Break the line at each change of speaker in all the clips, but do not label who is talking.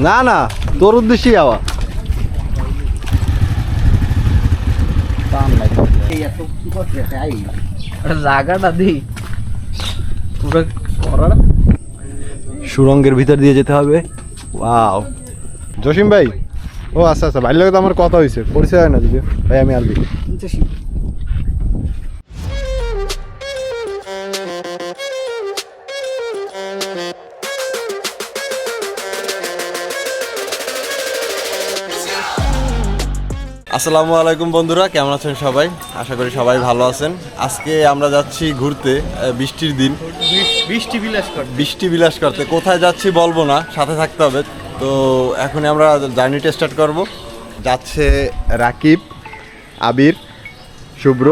না না, তোর উদ্দেশ্যেই আওয়া।
জায়গাটা দিই পুরো
সুরঙ্গের ভিতর দিয়ে যেতে হবে। ওয়াও, জসিম ভাই। ও আচ্ছা আচ্ছা, ভাই লাগে তো আমার কথা হয়েছে, পরিচয় হয় না যদিও। ভাই আমি আলবি। আসসালামু আলাইকুম বন্ধুরা, কেমন আছেন সবাই? আশা করি সবাই ভালো আছেন। আজকে আমরা যাচ্ছি ঘুরতে, বৃষ্টির দিন, বৃষ্টি বিলাস করতে। কোথায় যাচ্ছি বলবো না, সাথে থাকতে হবে। তো এখন আমরা জার্নিটা স্টার্ট করব। যাচ্ছে রাকিব, আবির, শুভ্র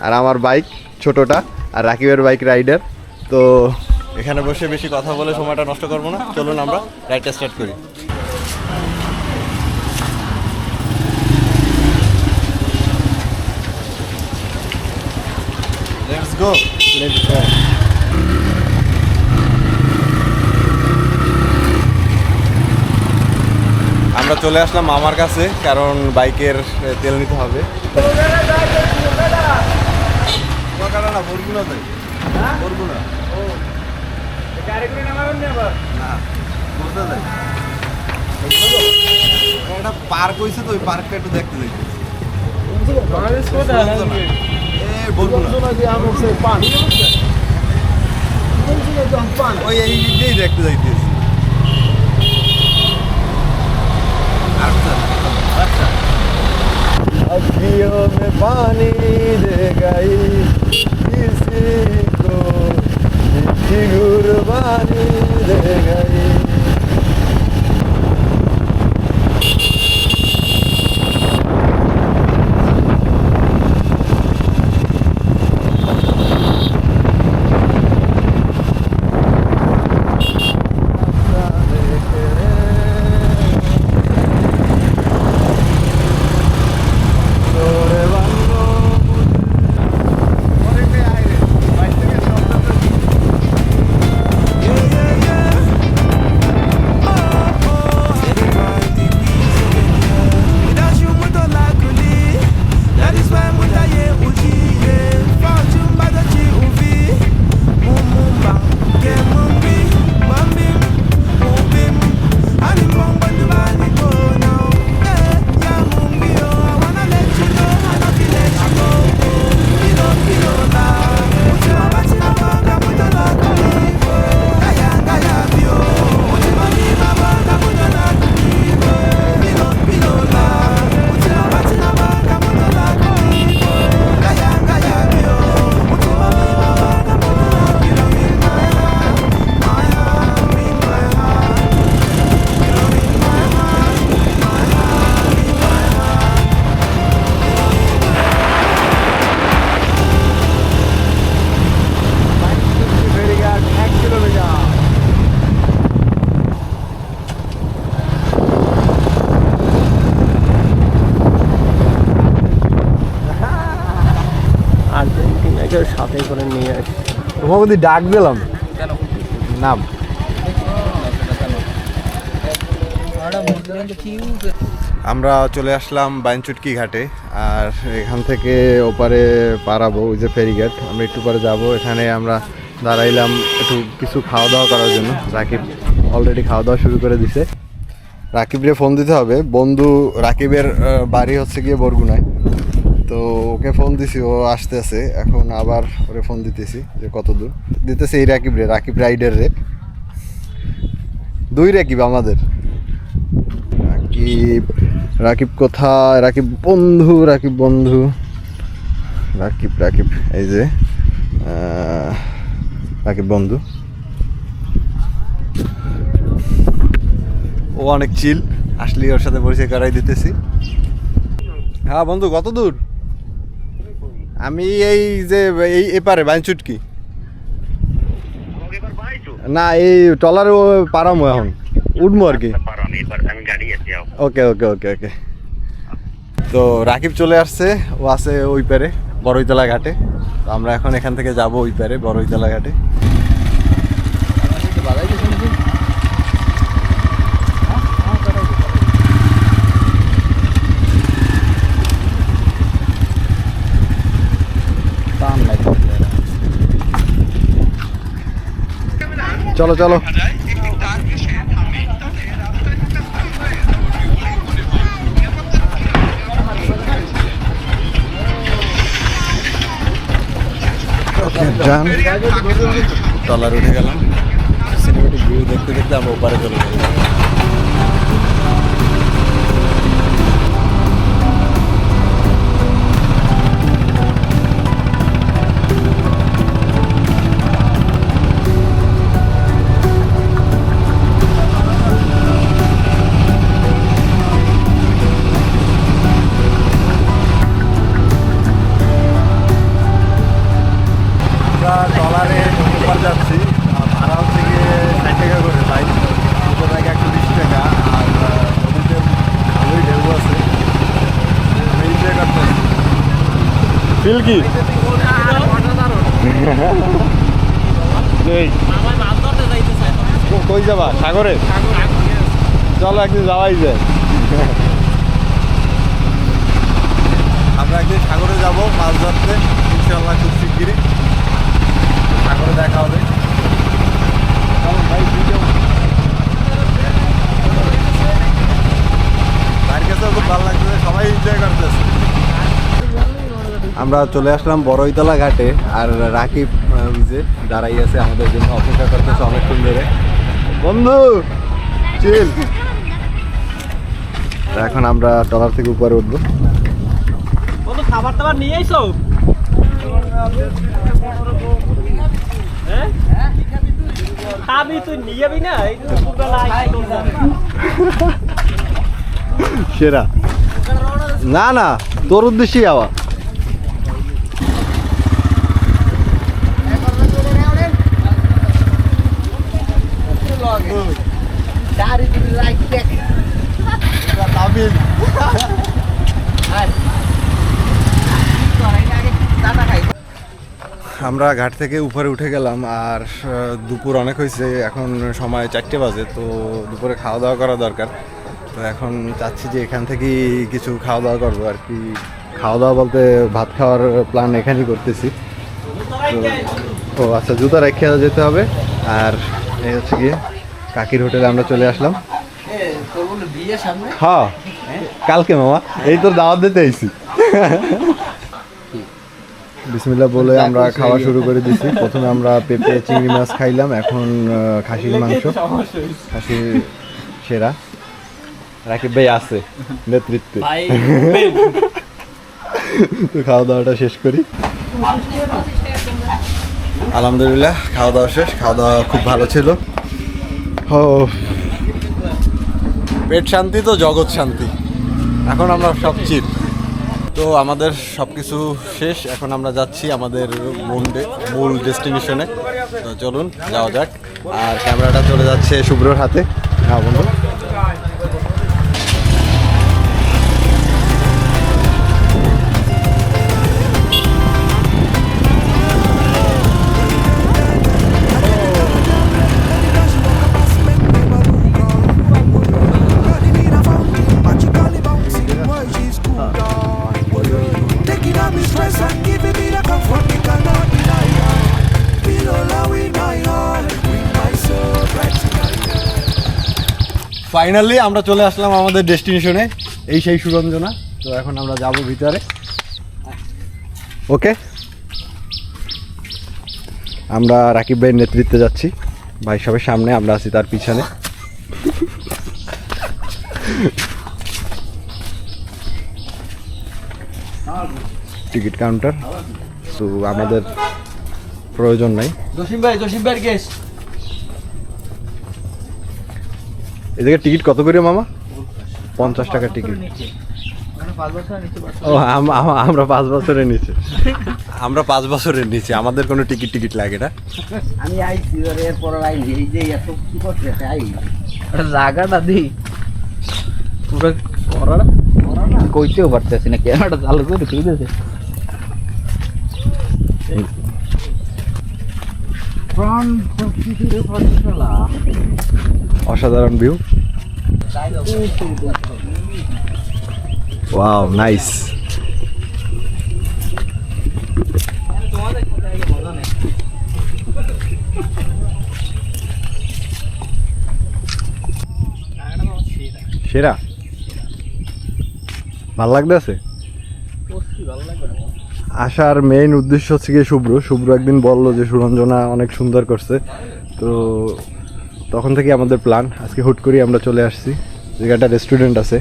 আর আমার বাইক ছোটটা, আর রাকিবের বাইক রাইডার। তো এখানে বসে বেশি কথা বলে সময়টা নষ্ট করবো না, চলুন আমরা রাইডটা স্টার্ট করি। Let's go. Let's go. আমরা চলে আসলাম মামার কাছে, কারণ বাইকের তেল নিতে হবে। পার্ক হয়েছে তো, ওই পার্কটা একটু দেখতে দেখতে ওই এই দিকেই দেখতে যাইতেছি। अखियों में पानी दे गई किसी को, मीठी कुर्बानी दे गई।
সাথে করে নিয়ে আসি।
তোমাকে যদি ডাক দিলাম নাম, আমরা চলে আসলাম বাইনচুটকি ঘাটে। আর এখান থেকে ওপারে পারাবো, ওই যে ফেরিঘাট, আমরা একটু পরে যাব। এখানে আমরা দাঁড়াইলাম একটু কিছু খাওয়া দাওয়া করার জন্য। রাকিব অলরেডি খাওয়া দাওয়া শুরু করে দিছে। রাকিবরে ফোন দিতে হবে। বন্ধু রাকিবের বাড়ি হচ্ছে গিয়ে বরগুনায়, তো ওকে ফোন দিছি, ও আসতেছে। এখন আবার ওরে ফোন দিতেছি যে কত দূর দিতেছে। এই রাকিব রে, রাকিব রাইডার রে, দুই রাকিব আমাদের। রাকিব, রাকিব কোথায়? রাকিব বন্ধু, রাকিব বন্ধু, রাকিব রাকিব এই যে রাকিব বন্ধু। ও অনেক চিল, আসলে ওর সাথে পরিচয় করাই দিতেছি। হ্যাঁ বন্ধু, কত দূর? আমি এই যে এই এপারে বাইনচুটকি না, এই ট্রলারে পারামো, এখন উঠবো আর কি। ওকে ওকে ওকে ওকে। তো রাকিব চলে আসছে, ও আছে ওই পারে বড়ইতলা ঘাটে। তো আমরা এখন এখান থেকে যাব ওই পারে বড়ইতলা ঘাটে। চলো চলো। যান, ট্রলার উঠে গেলাম। সিনেমেটিক ভিউ দেখতে দেখতে আমরা ওপারে চলে গেলাম। ডলারে উপর যাচ্ছি, ভাড়া হচ্ছে গিয়ে 60 টাকা করে ভাই, উপর থেকে 120 টাকা। আর নদীতে ভালোই ঢেউ আছে, আমি এনজয় করতেছি। ফিল কি? কই যাবা? সাগরে? চলো একদিন যাওয়াই যায়। আমরা একদিন সাগরে যাবো মাছ ধরতে, ইনশাল্লাহ খুব শিগগিরই সাগরে দেখা হবে। ভাই ভাইয়ের কাছেও খুব ভালো লাগছে, সবাই এনজয় করতেছে। আমরা চলে আসলাম বড়ইতলা ঘাটে, আর রাকিব যে দাঁড়াই আছে আমাদের জন্য, অপেক্ষা করতেছে অনেকক্ষণ ধরে। বন্ধু চিল। এখন আমরা ট্রলার থেকে উপরে উঠবো।
খাবার টাবার নিয়ে আইসো? খাবি তুই নিয়ে যাবি না?
সেরা না না, তোর উদ্দেশ্যেই আওয়া। আমরা ঘাট থেকে উপরে উঠে গেলাম, আর দুপুর অনেক হয়েছে, এখন সময় 4টে বাজে। তো দুপুরে খাওয়া দাওয়া করা দরকার। তো এখন চাচ্ছি যে এখান থেকেই কিছু খাওয়া দাওয়া করবো আর কি। খাওয়া দাওয়া বলতে ভাত খাওয়ার প্ল্যান এখানেই করতেছি। তো আচ্ছা, জুতা রেখে যেতে হবে। আর এই হচ্ছে গিয়ে কাকির হোটেলে আমরা চলে আসলাম। হ্যাঁ কালকে মামা, এই তোর দাওয়াত দিতে আইছি। বিসমিল্লাহ বলে আমরা খাওয়া শুরু করে দিছি। প্রথমে আমরা পেঁপে চিংড়ি মাছ খাইলাম, এখন খাসির মাংস, খাসির সেরা। রাকিব ভাই আছে নেতৃত্বে। তো খাওয়া দাওয়াটা শেষ করি। আলহামদুলিল্লাহ খাওয়া দাওয়া শেষ, খাওয়া দাওয়া খুব ভালো ছিল। ও পেট শান্তি তো জগৎ শান্তি। এখন আমরা সব চিল। তো আমাদের সব কিছু শেষ, এখন আমরা যাচ্ছি আমাদের মূল ডেস্টিনেশনে। তো চলুন যাওয়া যাক। আর ক্যামেরাটা চলে যাচ্ছে শুভ্রর হাতে। হ্যাঁ বন্ধু। ফাইনালি আমরা চলে আসলাম আমাদের ডেস্টিনেশনে, এই সেই সুরঞ্জনা। তো এখন আমরা যাব ভিতরে। ওকে, আমরা রাকিব ভাইয়ের নেতৃত্বে যাচ্ছি। ভাই সবের সামনে, আমরা আছি তার পিছনে। টিকিট কাউন্টার, তো আমাদের প্রয়োজন নাই।
জসিম ভাই গেস।
এই জায়গায় টিকিট কত করে মামা? 50 টাকা টিকিট। ও আমরা 5 বছরের নিচে। আমরা 5 বছরের নিচে, আমাদের কোনো টিকিট লাগে না।
আমি আইছি এরপর আইছি, এই যে এত কি করতে আই জায়গাটা দি পুরো করাটা কইতেও পারতেছি না, ক্যামেরাটা চালু করে দিতেছে।
অসাধারণ ভিউ। Wow nice. সেরা ভাল লাগতেছে।
ভালো লাগবে না।
আসার মেইন উদ্দেশ্য হচ্ছে গিয়ে শুভ্র একদিন বললো যে সুরঞ্জনা অনেক সুন্দর করছে, তো তখন থেকে আমাদের প্ল্যান আজকে হুট করেই আমরা চলে আসছি। জায়গাটা রেস্টুরেন্ট আছে।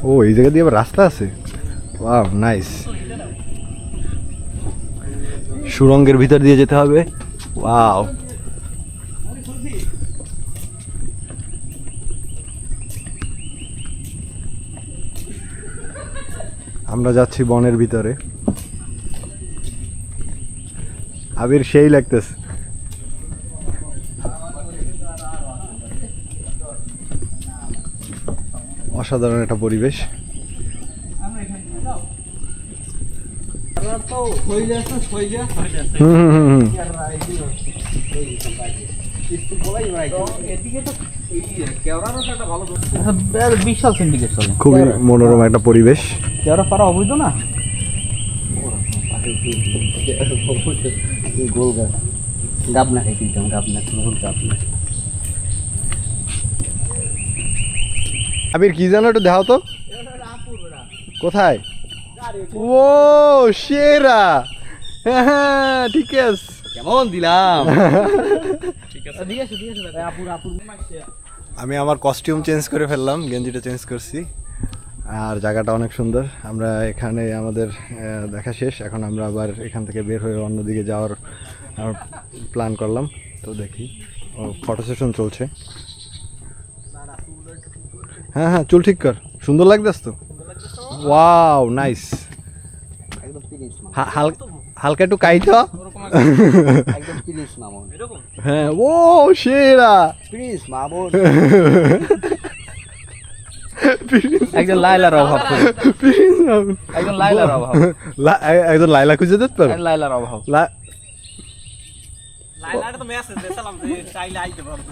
ও এই জায়গা দিয়ে আবার রাস্তা আছে, ওয়াও নাইস। সুড়ঙ্গের ভিতর দিয়ে যেতে হবে, ওয়াও। আমরা যাচ্ছি বনের ভিতরে। আবির সেই লাগতেছে। অসাধারণ একটা পরিবেশ।
বিশাল সিন্ডিকেট চলে,
খুবই মনোরম একটা পরিবেশ।
কেওড়া পাড়া অবৈধ না? গোল গাবনা খাই দিতাম, গাবনা গোল গাবনা।
আবির কি জানো একটু দেখাও তো, কোথায়? ও সেরা, হ্যাঁ ঠিক আছে।
কেমন দিলাম?
আমি আমার কস্টিউম চেঞ্জ করে ফেললাম, গেঞ্জিটা চেঞ্জ করছি। আর জায়গাটা অনেক সুন্দর। আমরা এখানে আমাদের দেখা শেষ, এখন আমরা আবার এখান থেকে বের হয়ে অন্যদিকে যাওয়ার প্ল্যান করলাম। তো দেখি ফটো সেশন চলছে। হ্যাঁ হ্যাঁ চুল ঠিক কর, সুন্দর লাগতেছ তো। Wow nice. হালকা একটু কাইট। হ্যাঁ ও সেরা
একজন লাইলার অভাব, একজন লাইলার অভাব,
একজন লাইলা খুঁজে দিতে পারো।
লাইলার অভাব।
লাইলার তো মেসেজ দিয়েছিলাম যে চাইলে আইতে পারবো।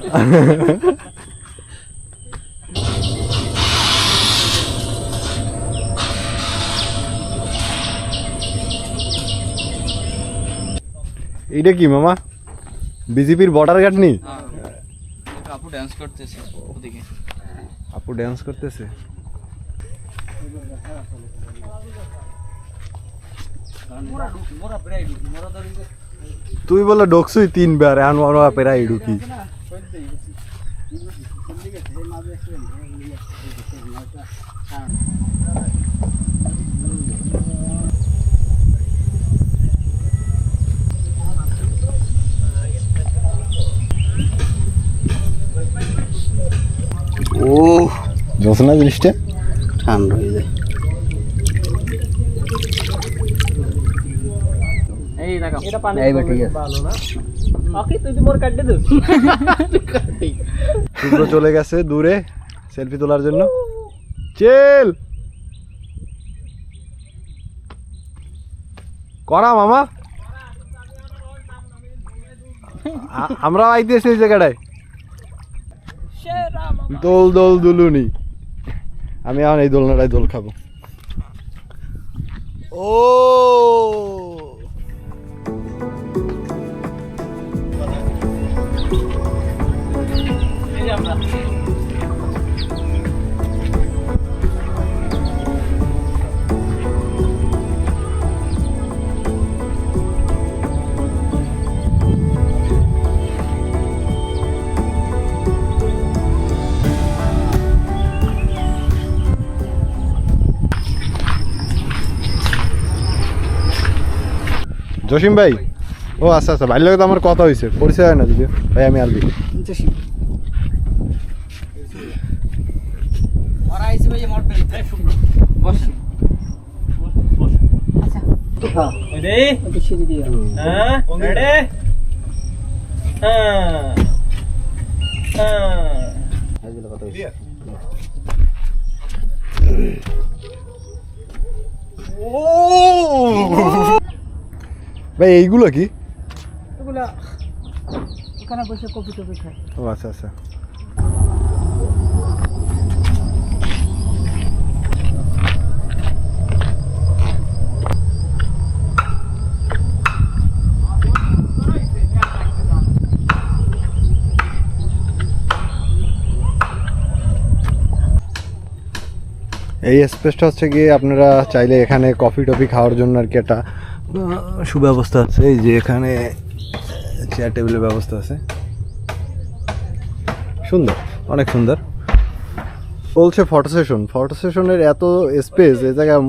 এইটা কি মামা, বিজেপির বর্ডার গার্ড নি?
আপু ডান্স করতেছে ওদিকে,
আপু ডান্স করতেছে। তুই বলে ঢোকছুই 3 বার, এখন ওরা পেরাই ঢুকি। ও জোসনা জিনিসটা
ঠান্ডা হয়ে যায়। এই দেখো এটা পানি, এই বেটা ঠিক আছে ভালো না। ওকে তুই তো মোর কাট দে।
শুভ্র চলে গেছে দূরে সেলফি তোলার জন্য। চেল করা মামা, আমরা আইতেছি এই জায়গাটায়। দোল দোল দুলুনি, আমি এখন এই দোলনাটায় দোল খাবো। ও জসিম ভাই, ও আচ্ছা আচ্ছা, ভাই লাগে তো আমার কথা হয়েছে, পরিচয় হয় না যদিও। ভাই আমি আলবি। ভাই এইগুলো কি?
এগুলা এখানে বসে কফি টফি খায়।
ও আচ্ছা আচ্ছা। এই স্পেসটা হচ্ছে গিয়ে আপনারা চাইলে এখানে কফি টফি খাওয়ার জন্য আর কি একটা সুব্যবস্থা আছে। এই যে এখানে চেয়ার টেবিলের ব্যবস্থা আছে, সুন্দর, অনেক সুন্দর। বলছে ফটো সেশনের এত স্পেস, এই জায়গায়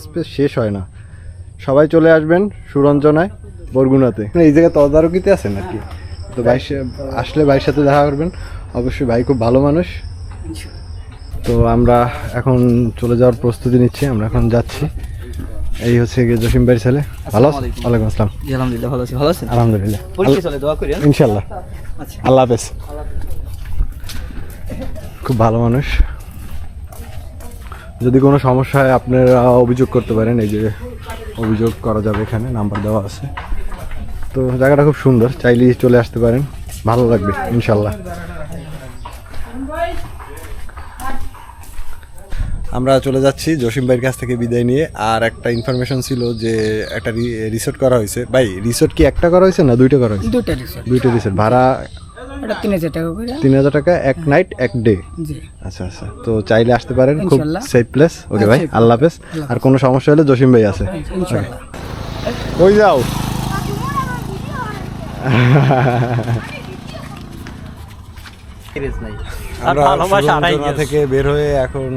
স্পেস শেষ হয় না। সবাই চলে আসবেন সুরঞ্জনায় বরগুনাতে। এই জায়গায় তদারকিতে আছেন আর কি, তো ভাই আসলে ভাইয়ের সাথে দেখা করবেন অবশ্যই, ভাই খুব ভালো মানুষ। তো আমরা এখন চলে যাওয়ার প্রস্তুতি নিচ্ছি, আমরা এখন যাচ্ছি। এই হচ্ছে গিয়ে জসিম ভাইয়ের ছেলে। ভালো আছেন? ওয়ালাইকুম আসসালাম।
জি আলহামদুলিল্লাহ ভালো আছি। ভালো আছেন?
আলহামদুলিল্লাহ,
পরীক্ষা চলে, দোয়া করি।
ইনশাল্লাহ।
আচ্ছা,
আল্লাহ হাফেজ। খুব ভালো মানুষ। যদি কোনো সমস্যা হয় আপনারা অভিযোগ করতে পারেন, এই যে অভিযোগ করা যাবে, এখানে নাম্বার দেওয়া আছে। তো জায়গাটা খুব সুন্দর, চাইলেই চলে আসতে পারেন, ভালো লাগবে ইনশাল্লাহ। আমরা চলে যাচ্ছি জসিম ভাইয়ের কাছ থেকে বিদায় নিয়ে। আর একটা ইনফরমেশন ছিল যে একটা রিসোর্ট করা হয়েছে। ভাই রিসোর্ট কি একটা করা হয়েছে না দুইটা করা হয়েছে?
দুইটা রিসোর্ট।
দুইটা রিসোর্ট, ভাড়া
এটা 3000 টাকা করে।
3000 টাকা এক নাইট এক ডে।
জি।
আচ্ছা আচ্ছা, তো চাইলে আসতে পারেন, খুব
ইনশাল্লাহ।
Safe place. ওকে ভাই,
safe
আল্লাহ হাফেজ। আর কোনো সমস্যা হলে জসিম ভাই আছে।
ইনশাআল্লাহ।
কই যাও? আমরা সুরঞ্জনা থেকে বের হয়ে এখন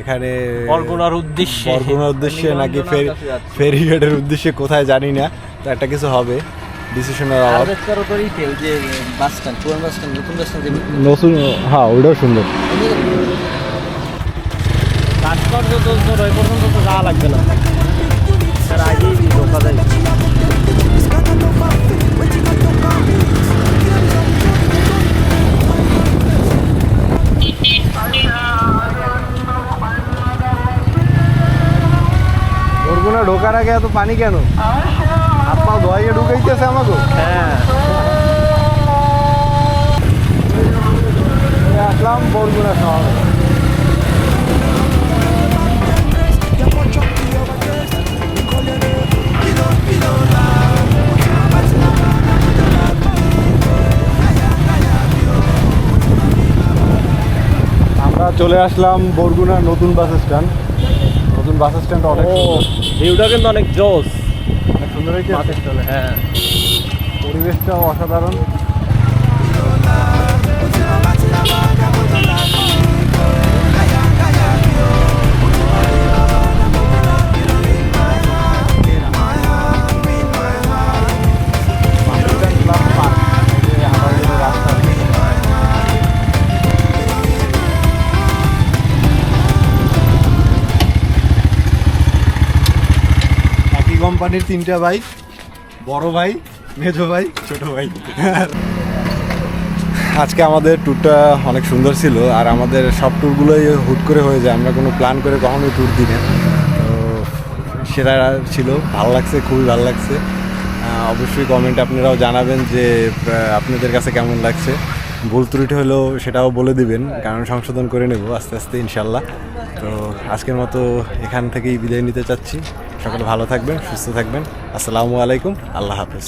এখানে
বরগুনার উদ্দেশ্যে
নাকি ফেরিঘাটের উদ্দেশ্যে কোথায় জানি না, তো একটা কিছু হবে, ডিসিশনের অভাব।
যে বাস স্ট্যান্ড, পুরান বাস স্ট্যান্ড, নতুন বাস স্ট্যান্ড,
নতুন, হ্যাঁ ওইটাও সুন্দর।
তাৎপর্য তো ওই পর্যন্ত তো যাওয়া লাগবে না, তার আগেই ঢোকা যায়।
বরগুনা ঢোকার আগে এত পানি কেন? আপনার ধোয়াইয়ে ঢুকাইতেছে আমাকে।
হ্যাঁ,
আসলাম বরগুনা শহরে। আমরা চলে আসলাম বরগুনার নতুন বাস স্ট্যান্ড। নতুন বাস স্ট্যান্ড অনেক সুন্দর।
ভিউটা কিন্তু অনেক জোস।
অনেক সুন্দর হয়েছে।
হ্যাঁ,
পরিবেশটাও অসাধারণ। একই কোম্পানির 3টা বাইক, বড় ভাই, মেজো ভাই, ছোট ভাই। আজকে আমাদের ট্যুরটা অনেক সুন্দর ছিল, আর আমাদের সব ট্যুরগুলোই হুট করে হয়ে যায়, আমরা কোনো প্ল্যান করে কখনোই ট্যুর দিই না। তো সেটা ছিল, ভালো লাগছে, খুবই ভালো লাগছে। অবশ্যই কমেন্টে আপনারাও জানাবেন যে আপনাদের কাছে কেমন লাগছে। ভুল ত্রুটি হলেও সেটাও বলে দিবেন, কারণ সংশোধন করে নেব আস্তে আস্তে ইনশাল্লাহ। তো আজকের মতো এখান থেকেই বিদায় নিতে চাচ্ছি। সকলে ভালো থাকবেন, সুস্থ থাকবেন। আসসালামু আলাইকুম, আল্লাহ হাফেজ।